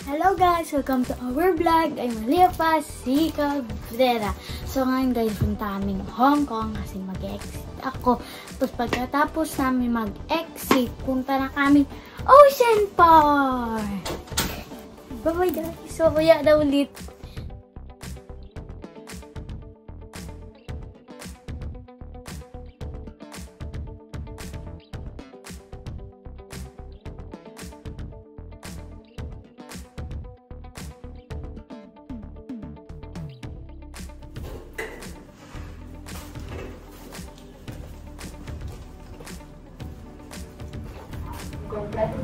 Hello guys! Welcome to our vlog. I'm Malia Paz, si Cabrera. So ngayon guys, punta kaming Hong Kong kasi mag-exit ako. Tapos pagkatapos namin mag-exit, punta na kami Ocean Park! Bye-bye guys! So kaya na ulit.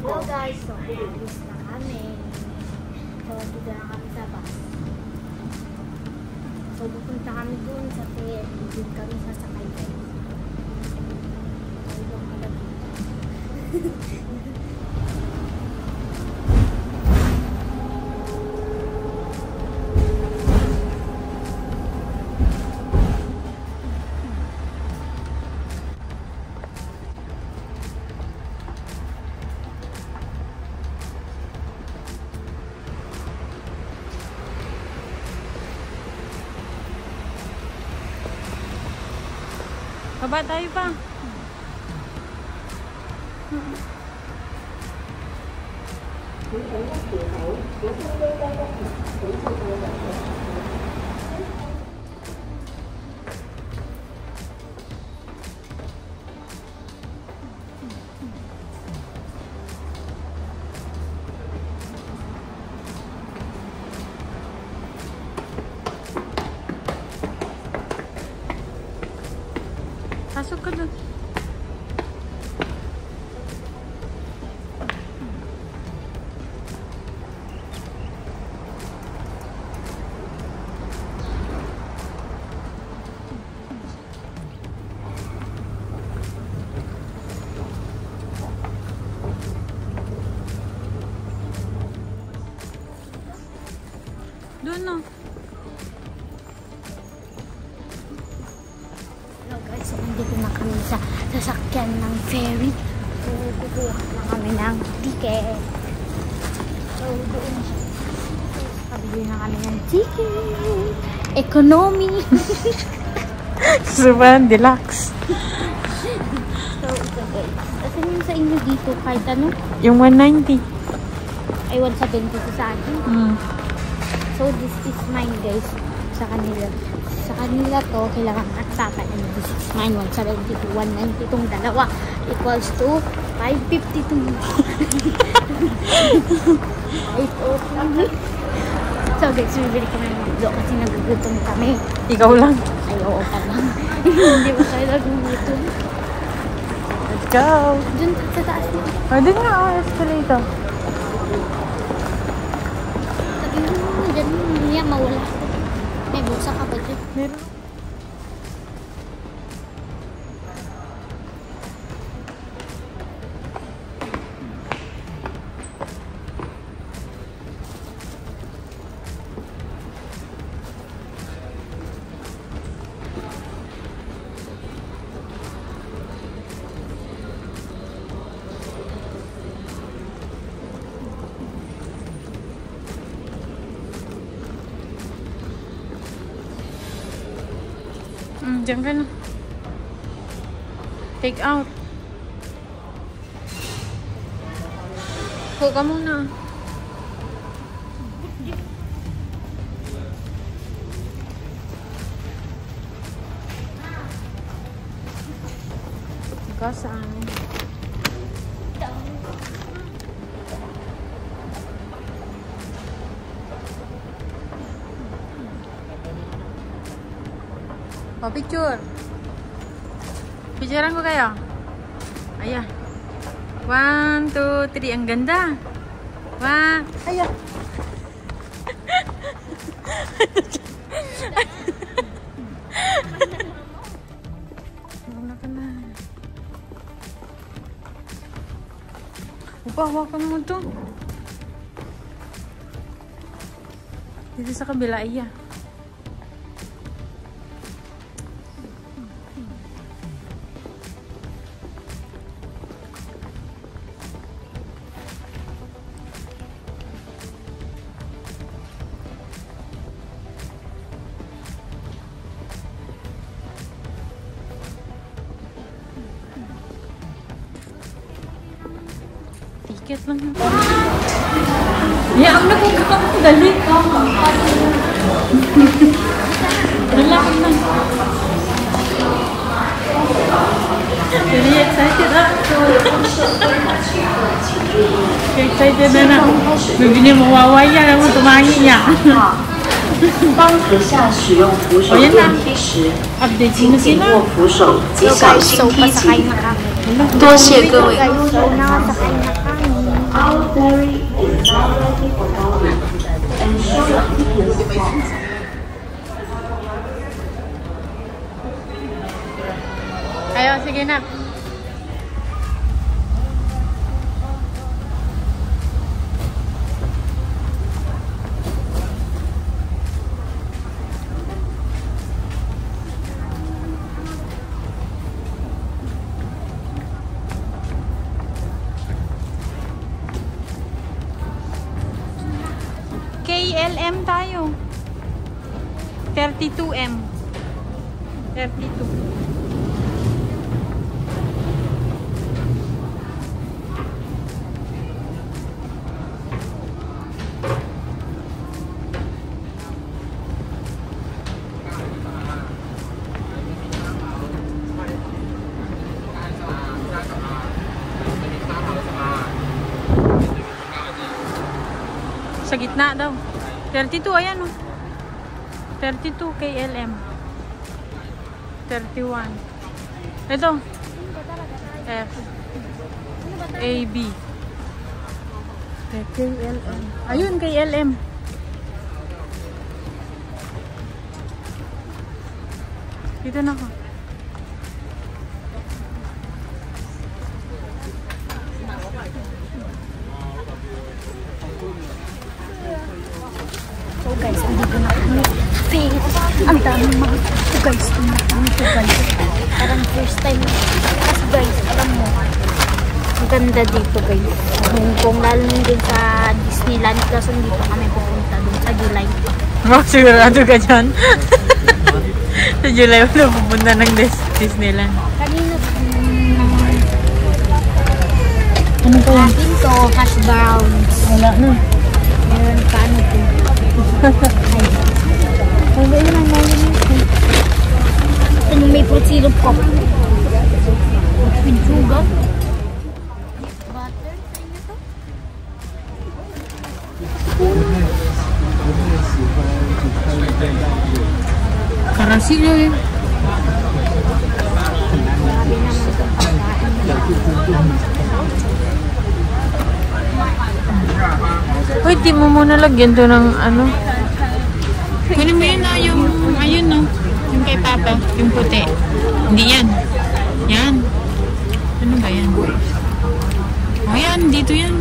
Hello guys, so alis na kami. So dito na kami sa bus. So pupunta kami dun sa pier. Dun kami sasakay guys. Baba tayo pa. Pasok ka doon. Doon no. So, nandito na kami sa sasakyan ng ferry. So, kukuha na kami ng ticket. So, doon siya. Kabili na kami ng ticket. Economy. Suban, deluxe. So, ito guys. Kasi yung sa inyo dito, kahit ano? Yung 190. Ay, 170 sa akin. So, this is mine guys. Sa kanila. Sa kanila to, kailangan at tatay. This is mine, 170 to 190. Itong dalawa equals to 552. So guys, bibili kami ng biglo kasi nagugutom kami. Ikaw lang. Ayaw ka lang. Hindi mo tayo nagugutom. Let's go. Diyan sa taas mo. Doon nga, escalator. Sabi mo, dyan niya mawala. May busa ka ba dyan? Meron. Diyan ka na. Take out. Huwag ka muna. Ikaw saan? Oh, picture. Picturean ko kayo. Ayan. 1, 2, 3. Ang ganda. Ayan. Wala ka na. Upa, hawakan mo ito. Dito sa kabila, iya. Akyat lang. Ya, ang nakikita ko. Dali. Relax lang. Really excited ah. Excited na na. Bibi niya mawawaya na mo tumangi niya. 当ถื下使用扶手电梯时， Update 请 sino 紧 sila. 握扶手及小心 So, 梯 pasakay 级。 na kami. 多谢各位。 So, nakasakay na kami. Our ferry is now ready for boarding. Ensure your tickets spot. Ayo, sige na. KLM tayo. 32M. 32. Sa gitna daw. 32, ayan o. 32 KLM. 31. Ito. F. A, B. KLM. Ayun, KLM. Dito na ako. So guys, andito na kami. Ang daming mga ito guys. Ito guys. Parang first time. Kasi guys, alam mo, ang ganda dito guys. Hong Kong, lalo din sa Disneyland. Kasi dito kami pupunta dun sa July. Oh, sigurado ka dyan. Sa July wala pupunta ng Disneyland. Kanina Ano pa yan? akin to, hash browns. Wala na. Meron pa ano to. Ay, ba yun ang ngayon ito? Ano may fruit syrup ko? With sugar. Butter, sa inyo to? Karasilo eh. Grabe naman itong pagkain. Uy, di mo muna lagyan to ng ano. Kunin mo yun na, yung ayun no. Yung kay Papa, yung puti. Hindi yan. Yan. Ano ba yan? O yan, dito yan.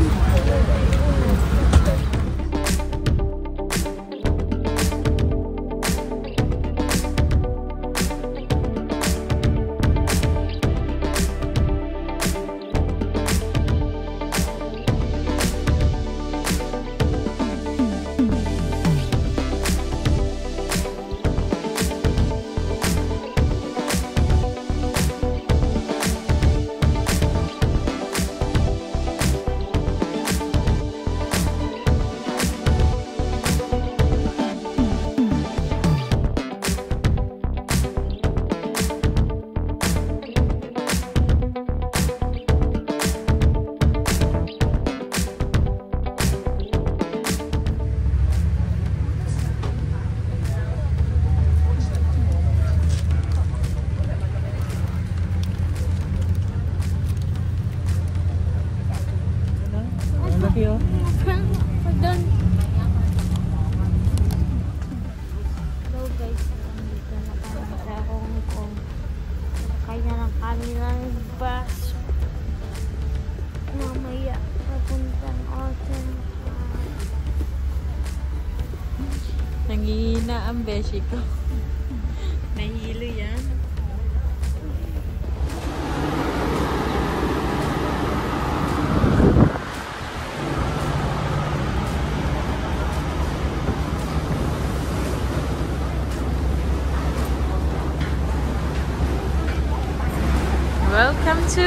Pagdan. So guys, nandito na kami sa Hong Kong. Kaya na kami ng bus. Mamaya papuntang Ocean Park. Nangihina ang beshi ko. Nahilo yan. Welcome to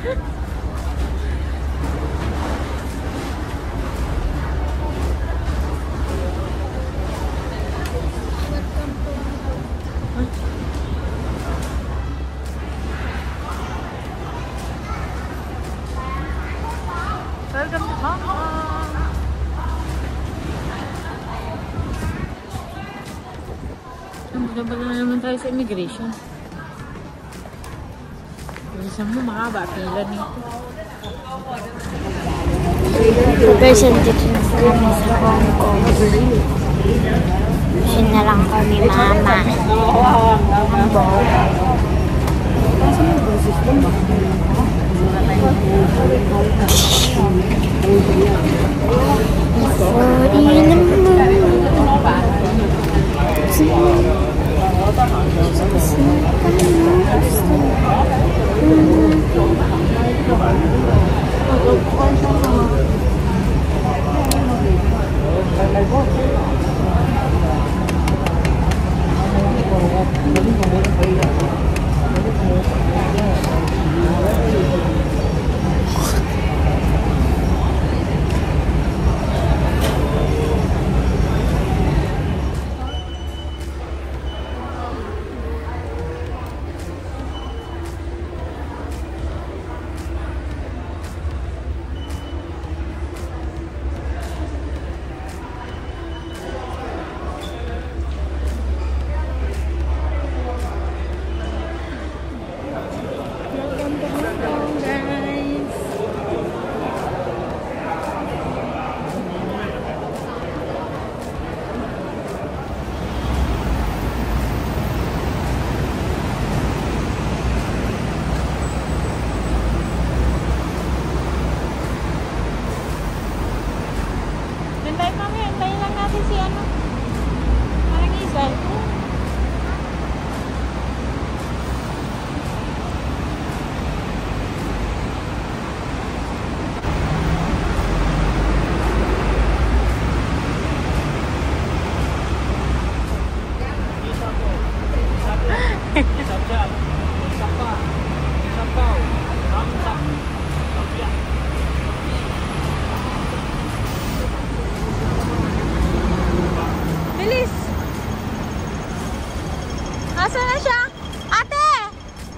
Welcome to Hong Kong! Nandito ba na naman tayo sa immigration? Isang mo makaba, pila nito. Representation kami sa Hong Kong. Sin na lang kami, mama. Antayin lang natin si ano. Parang isal. Bilis! Asan na siya? Ate!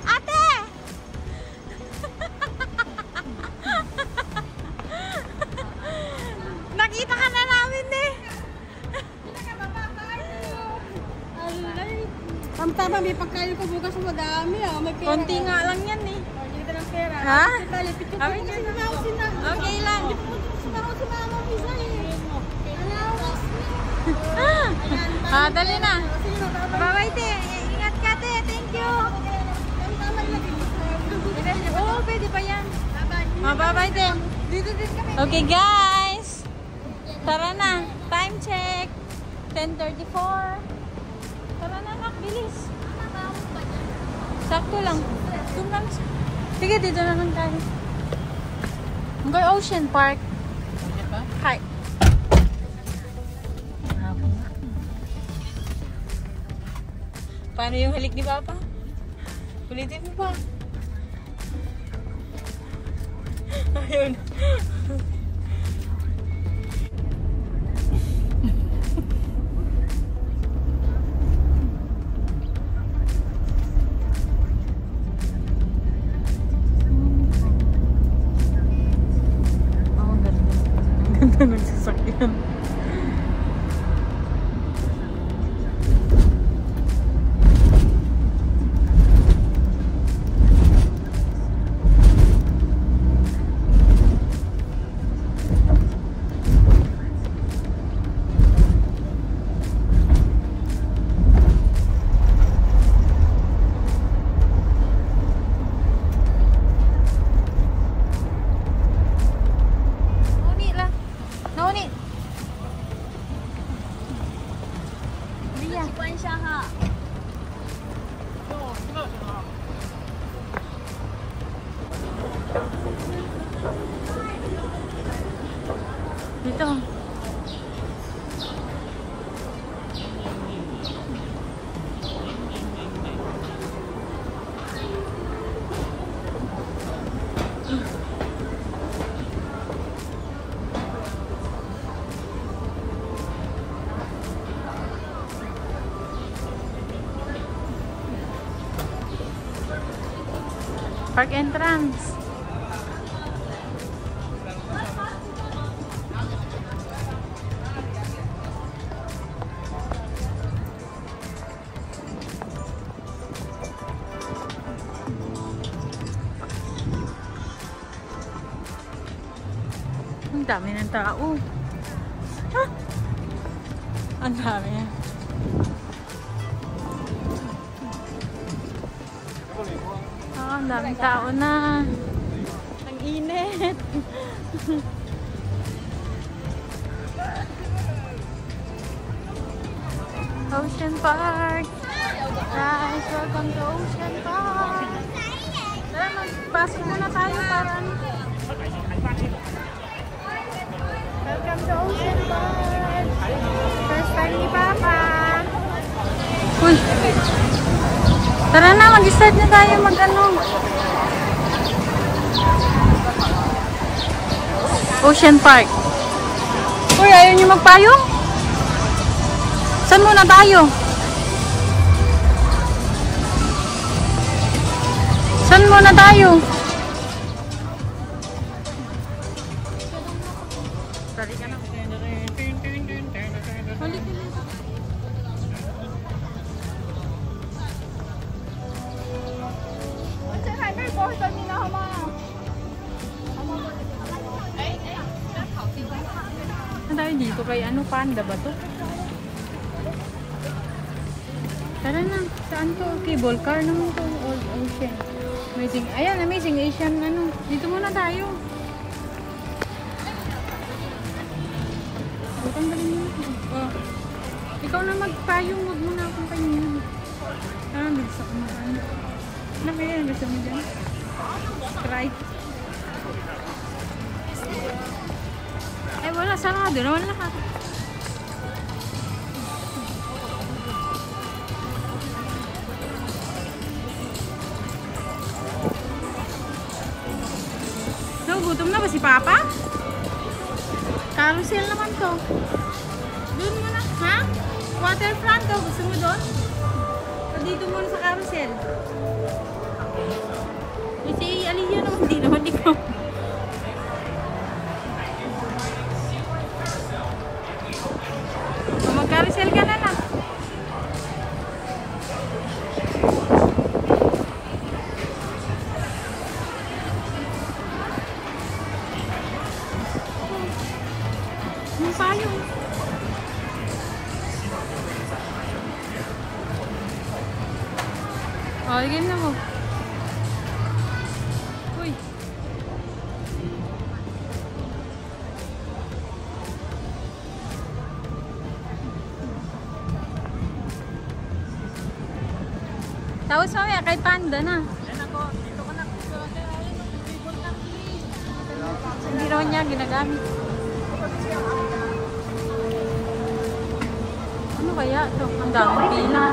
Ate! Nakita ka na namin eh! Tama-tama, may pagkain ko bukas madami ah. May pera. Konti nga lang yan eh. Hindi ka ng pera. Ha? Okay. Okay lang. Sinaraw si mama pisa eh. Ah, dali na. Bye-bye, te. Ingat ka, te. Thank you. Tama ilagay mo. Oo, pwede pa yan. Bye-bye. Bye-bye, te. Dito din kami. Okay, guys. Tara na. Time check. 10:34. Tara na, nak. Bilis. Sakto lang. Sige, dito na lang tayo. Hanggang Ocean Park. Hi. Paano yung halik ni Papa? Ulitin mo pa. Ayun. Ganda ng sasakyan. Nauni. Biya. Sipan siya ha. Dito. Park entrance. Ang dami ng tao. Ha? Ang dami. Ang daming tao na. Ang init. Ocean Park. Guys, welcome to Ocean Park. Tara, magpasok muna tayo para ano. Welcome to Ocean Park. First time ni Papa. Uy. Tara na, mag-start na tayo mag-ano. Ocean Park. Uy, ayaw niyo magpayong? Saan muna tayo? Saan muna tayo? Tari ka na. Halik ka na. Ang dami dito kay ano, panda ba to? Tara na, saan to? Cable car naman to, Old Ocean. Amazing, ayan, Amazing Asian ano. Dito muna tayo. Tanggalin mo. Oh. Ikaw na magpayong, huwag mo na akong payong. Ah, bilis ako mag-ano. Ano kaya ang gusto mo dyan? Sprite. Ay, wala. Sarado naman lahat. So, gutom na ba si Papa? Carousel naman to. Doon muna. Ha? Waterfront to. Gusto mo doon? O dito muna sa carousel. Si Aliyah naman. Hindi naman ikaw. Mag-carousel ka na lang. Yung payong. O, game na mo. Uy. Tapos mamaya kay Panda na. Hindi naman niya ginagamit. Ano kaya ito? Ang daming pila.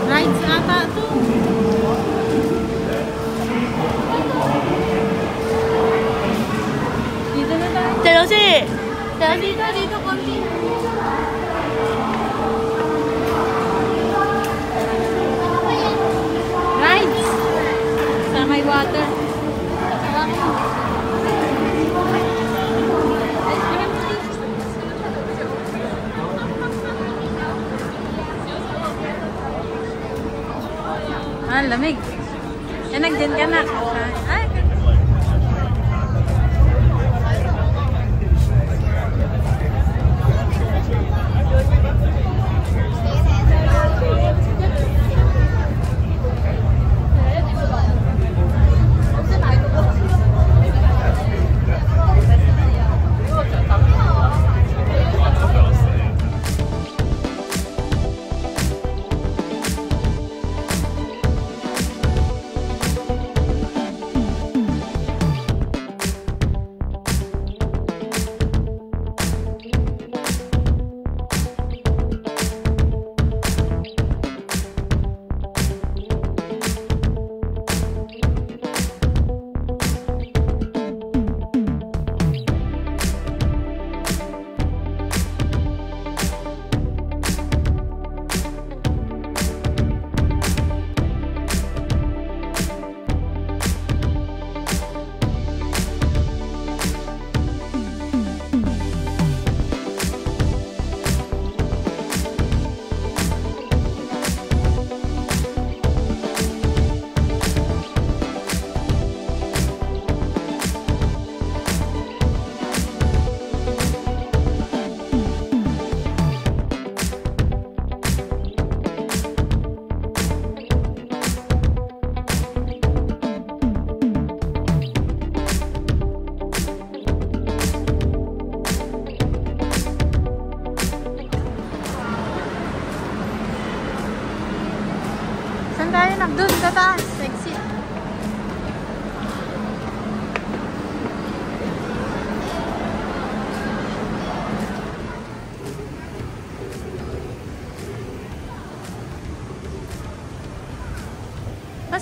Rides ata ito. Dito na tayo. Dito konti. Rides. Sa may water. Ah, lamig. Eh, nagdyan ka na. Ay.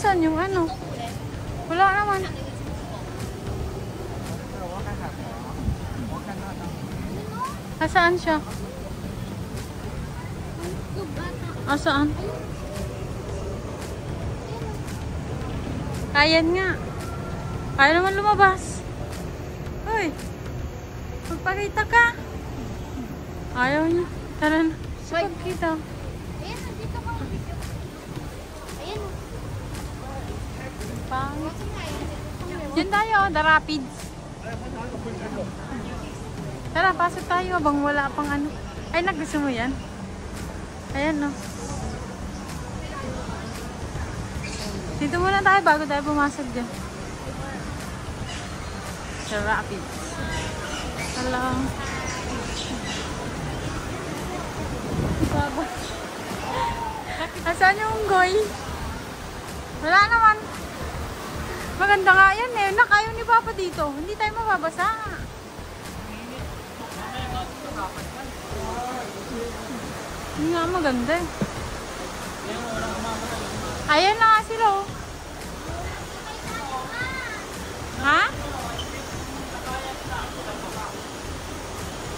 Nasaan yung ano? Wala naman. Nasaan siya? Saan? Ayan nga. Ayaw naman lumabas. Uy! Magpakita ka. Ayaw niya. Tara na. Pagkita. Ayan, dito ka. Ayan. Pangit. Diyan tayo, The Rapids. Tara, pasok tayo habang wala pang ano. Ay, nagusto mo yan? Ayan, no. Dito muna tayo bago tayo pumasok dyan. The Rapids. Hello. Baba. Nasaan yung unggoy? Wala naman. Maganda nga yan eh. Nakayaw ni Papa dito. Hindi tayo mababasa. Hindi nga maganda eh. Ayan na nga sila oh. Ha?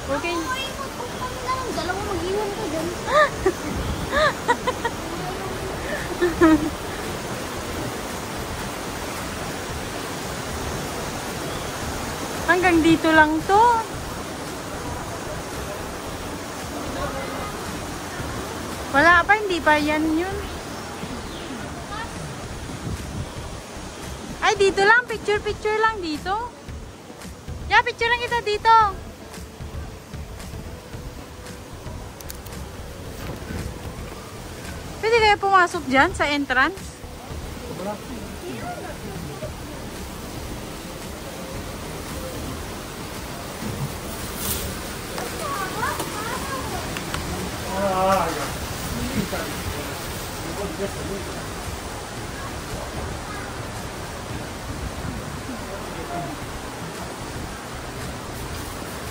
Okay. Dalawa mag-iwan ka dyan. Hanggang dito lang to. Wala pa, hindi pa yan yun. Ay, dito lang. Picture lang dito. Yeah, picture lang kita dito. Pwede kaya pumasok dyan sa entrance?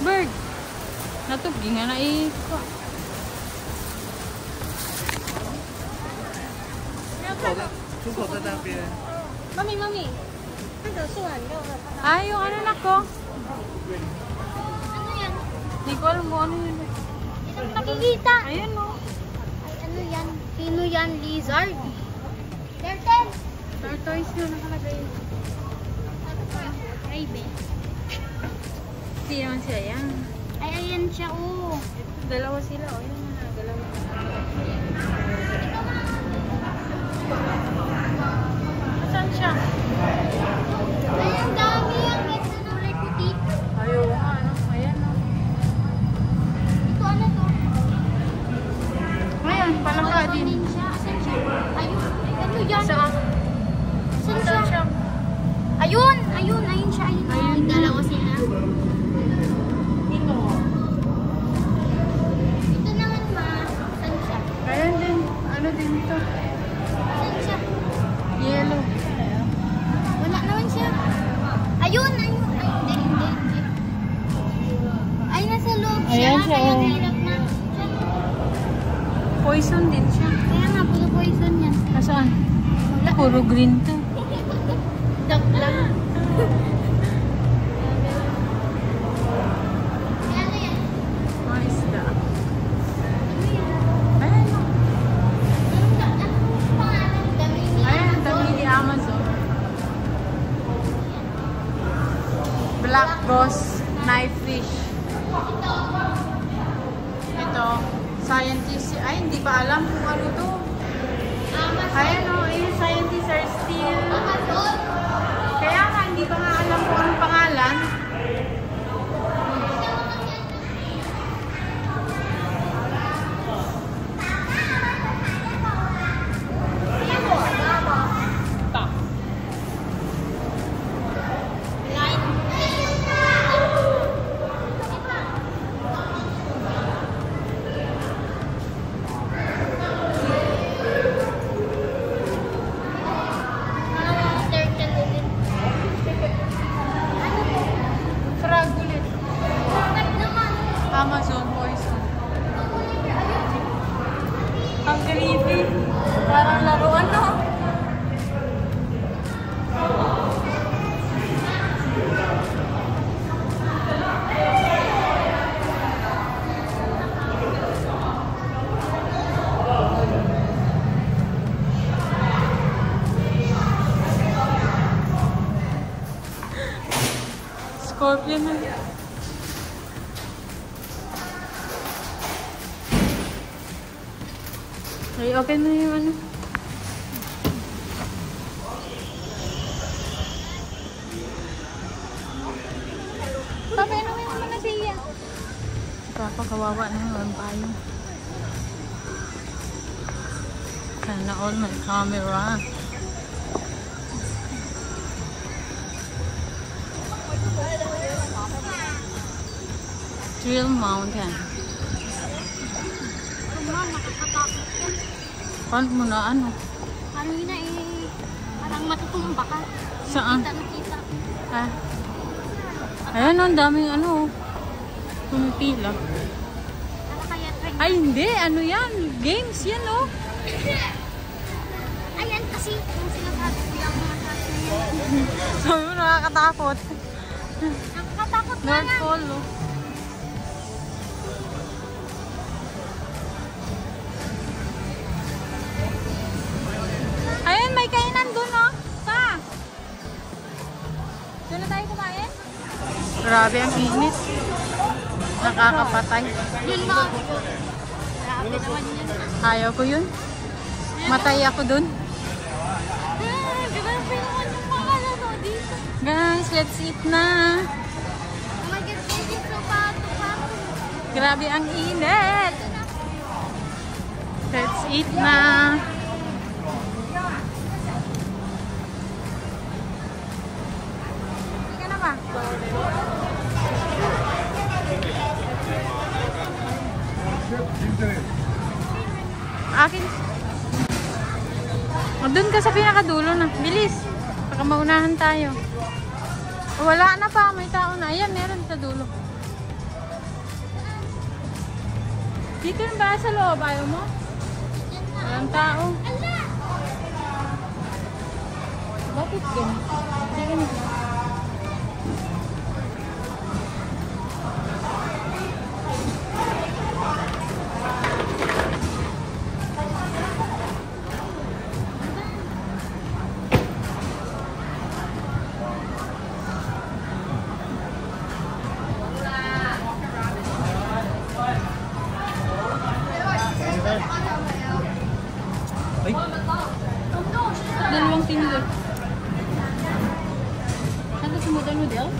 Bird. Natugi nga na eh. Mami. Ay, yung ano na ko. Ano yan? Hindi ko alam mo ano yun. Hindi nakikita. Ayun o. Ay, ano yan? Sino yan? Lizard? Turtle? Tortoise yun nakalagay. Ay, be. Hindi naman siya yan. Ay, ayan siya, oh. Dalawa sila o. Yun na, dalawa. Saan siya? Ay, ang dami ang ganda ng kulay puti. Ayaw nga, ano? Ayan o. Ito, ano to? Ayan, palangka din. Ayun siya. Asan siya? Ayun. Ano yan? Saan? Saan siya? Ayun siya. Ayun. Dalawa sila. Ito naman, ma. Saan siya? Ayan din. Ano din ito? Saan siya? Yellow. Wala naman siya. Ayun. Ay, hindi. Ay, nasa loob siya. Ayan siya, Kaya oh. hirap na. Poison din siya. Kaya nga, puro poison yan. Nasaan? Puro green to. Duck lang. Ano yan? Mga isda. Ano yan? Ayan o. Anong pangalan? Dami niya. Ayan, dami ni Amazon. Black Ghost Knife Fish. Ito, scientists. Ay, hindi pa alam kung ano to. Ayan o, yung scientists are still. Kaya nga, hindi pa nga alam kung anong pangalan. Turtle ulit. Scorpion na. Ay, open mo yung ano. Papa, ano mo yung mga siya? Papa, kawawa na yung tayo. Sana all my camera. Thrill Mountain. Mama, nakakatakot ka. Paano mo na ano? Kanina eh, parang matutumba ka. Saan? Nakita. Ah. Ayan, ang daming ano. Pumipila. Ano kaya train? Ay, hindi. Ano yan? Games yan, oh. Ayan kasi yung sinasabi ko yung mga sabi na yan. Sabi mo, nakakatakot. Nakakatakot na North nga. Pole, oh. Ayan, may kainan dun, oh. Pa! Doon na tayo kumain? Grabe ang init. Nakakapatay. Yun na. Grabe naman yun. Ayaw ko yun. Matay ako dun. Grabe naman yung mga laro dito. Guys, let's eat na. Oh my God, baby, so pato. Grabe ang init. Let's eat na. Hindi ka na ba? Akin. O, dun ka sa pinakadulo na. Bilis. Baka maunahan tayo. O, wala na pa. May tao na. Ayan, meron sa dulo. Dito na ba sa loob? Ayaw mo? Walang tao. Bakit ganun? Hindi ganun. Dalawang tinidor. Saan ka sumudal mo, Del?